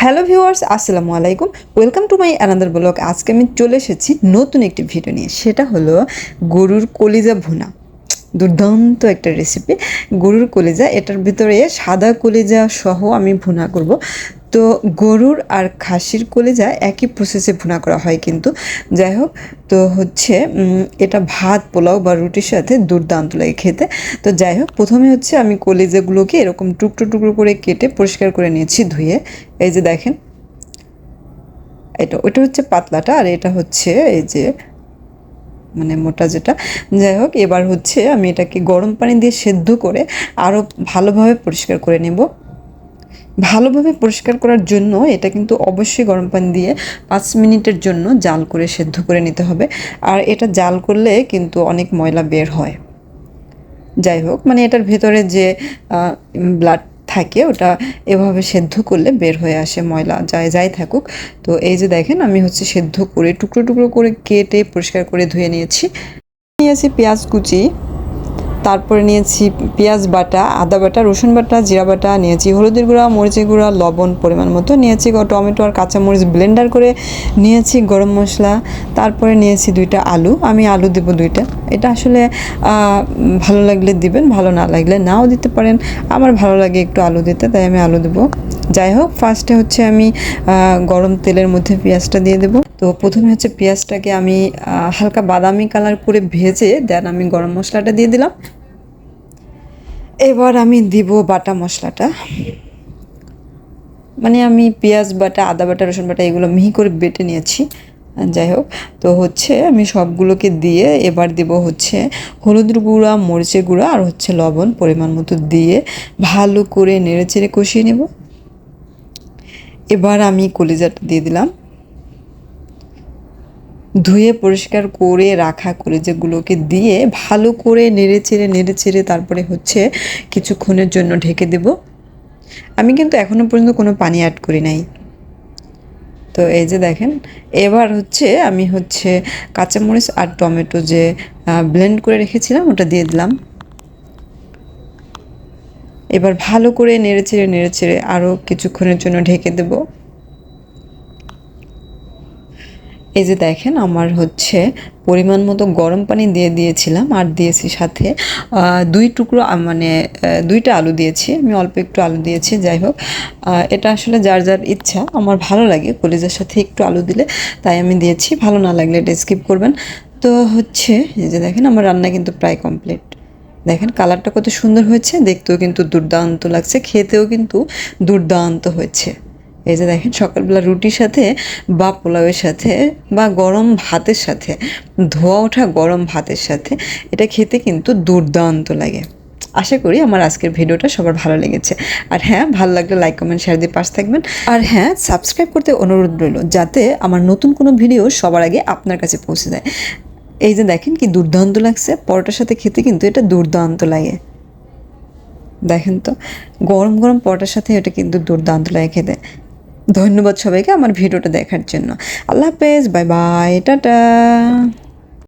Hello viewers, আসসালামু আলাইকুম। Welcome to my another blog. আজকে আমি চলে এসেছি নতুন একটি ভিডিও নিয়ে। সেটা হলো গরুর কলিজা ভুনা। দুর্দান্ত একটা রেসিপি, গরুর কলিজা। এটার ভিতরে সাদা কলিজা সহ আমি ভুনা করব। তো গরুর আর খাসির কলিজা একই প্রসেসে ভুনা করা হয় কিন্তু। যাই হোক, তো হচ্ছে এটা ভাত, পোলাও বা রুটির সাথে দুর্দান্ত লাগে খেতে। তো যাই হোক, প্রথমে হচ্ছে আমি কলিজাগুলোকে এরকম টুকরো টুকরো করে কেটে পরিষ্কার করে নিয়েছি ধুয়ে। এই যে দেখেন, ওটা হচ্ছে পাতলাটা, আর এটা হচ্ছে এই যে মানে মোটা যেটা। যাই হোক, এবার হচ্ছে আমি এটাকে গরম পানি দিয়ে সেদ্ধ করে আরও ভালোভাবে পরিষ্কার করে নেব। ভালোভাবে পরিষ্কার করার জন্য এটা কিন্তু অবশ্যই গরম পানি দিয়ে 5 মিনিটের জন্য জাল করে সেদ্ধ করে নিতে হবে। আর এটা জাল করলে কিন্তু অনেক ময়লা বের হয়। যাই হোক, মানে এটার ভেতরে যে ব্লাড থাকে ওটা এভাবে সেদ্ধ করলে বের হয়ে আসে, ময়লা যাই থাকুক। তো এই যে দেখেন, আমি হচ্ছে সেদ্ধ করে টুকরো টুকরো করে কেটে পরিষ্কার করে ধুয়ে নিয়েছি। পেঁয়াজ কুচি, তারপরে নিয়েছি পেঁয়াজ বাটা, আদা বাটা, রসুন বাটা, জিরা বাটা, নিয়েছি হলুদের গুঁড়া, মরিচের গুঁড়া, লবণ পরিমাণ মতো নিয়েছি, টমেটো আর কাঁচামরিচ ব্লেন্ডার করে নিয়েছি, গরম মশলা, তারপরে নিয়েছি 2টা আলু। আমি আলু দেবো 2টা। এটা আসলে ভালো লাগলে দিবেন, ভালো না লাগলে নাও দিতে পারেন। আমার ভালো লাগে একটু আলু দিতে, তাই আমি আলু দেবো। যাই হোক, ফার্স্টে হচ্ছে আমি গরম তেলের মধ্যে পেঁয়াজটা দিয়ে দেবো। তো প্রথমে হচ্ছে পেঁয়াজটাকে আমি হালকা বাদামি কালার করে ভেজে দেন আমি গরম মশলাটা দিয়ে দিলাম। এবার আমি দিব বাটা মশলাটা। মানে আমি পেঁয়াজ বাটা, আদা বাটা, রসুন বাটা এগুলো মিহি করে বেটে নিয়েছি। যাই হোক, তো হচ্ছে আমি সবগুলোকে দিয়ে এবার দেব হচ্ছে হলুদের গুঁড়া, মরিচের গুঁড়া আর হচ্ছে লবণ পরিমাণ মতো দিয়ে ভালো করে নেড়েচেড়ে কষিয়ে নেব। এবার আমি কলিজাটা দিয়ে দিলাম। ধুয়ে পরিষ্কার করে রাখা কলিজাগুলোকে দিয়ে ভালো করে নেড়েচেড়ে তারপরে হচ্ছে কিছুক্ষণের জন্য ঢেকে দেব। আমি কিন্তু এখনও পর্যন্ত কোনো পানি অ্যাড করি নাই। তো এই যে দেখেন, এবার হচ্ছে আমি হচ্ছে কাঁচামরিচ আর টমেটো যে ব্লেন্ড করে রেখেছিলাম ওটা দিয়ে দিলাম। এবার ভালো করে নেড়েচেড়ে আরও কিছুক্ষণের জন্য ঢেকে দেব। এই যে দেখেন, আমার হচ্ছে পরিমাণ মতো গরম পানি দিয়ে দিয়েছিলাম, আর দিয়েছি সাথে 2 টুকরো মানে 2টা আলু দিয়েছি। আমি অল্প একটু আলু দিয়েছি। যাই হোক, এটা আসলে যার যার ইচ্ছা। আমার ভালো লাগে কলিজার সাথে একটু আলু দিলে, তাই আমি দিয়েছি। ভালো না লাগলে এটা স্কিপ করবেন। তো হচ্ছে এই যে দেখেন, আমার রান্না কিন্তু প্রায় কমপ্লিট। দেখেন কালারটা কত সুন্দর হয়েছে, দেখতেও কিন্তু দুর্দান্ত লাগছে, খেতেও কিন্তু দুর্দান্ত হয়েছে। এই যে দেখেন, সকালবেলা রুটির সাথে বা পোলাওয়ের সাথে বা গরম ভাতের সাথে, ধোয়া ওঠা গরম ভাতের সাথে এটা খেতে কিন্তু দুর্দান্ত লাগে। আশা করি আমার আজকের ভিডিওটা সবার ভালো লেগেছে। আর হ্যাঁ, ভালো লাগলে লাইক, কমেন্ট, শেয়ার দিয়ে পাশে থাকবেন। আর হ্যাঁ, সাবস্ক্রাইব করতে অনুরোধ রইল, যাতে আমার নতুন কোনো ভিডিও সবার আগে আপনার কাছে পৌঁছে যায়। এই যে দেখেন কি দুর্দান্ত লাগছে, পরোটার সাথে খেতে কিন্তু এটা দুর্দান্ত লাগে। দেখেন তো, গরম গরম পরোটার সাথে এটা কিন্তু দুর্দান্ত লাগে খেতে। ধন্যবাদ সবাইকে আমার ভিডিওটা দেখার জন্য। আল্লাহ হাফেজ, বাই বাই, টাটা।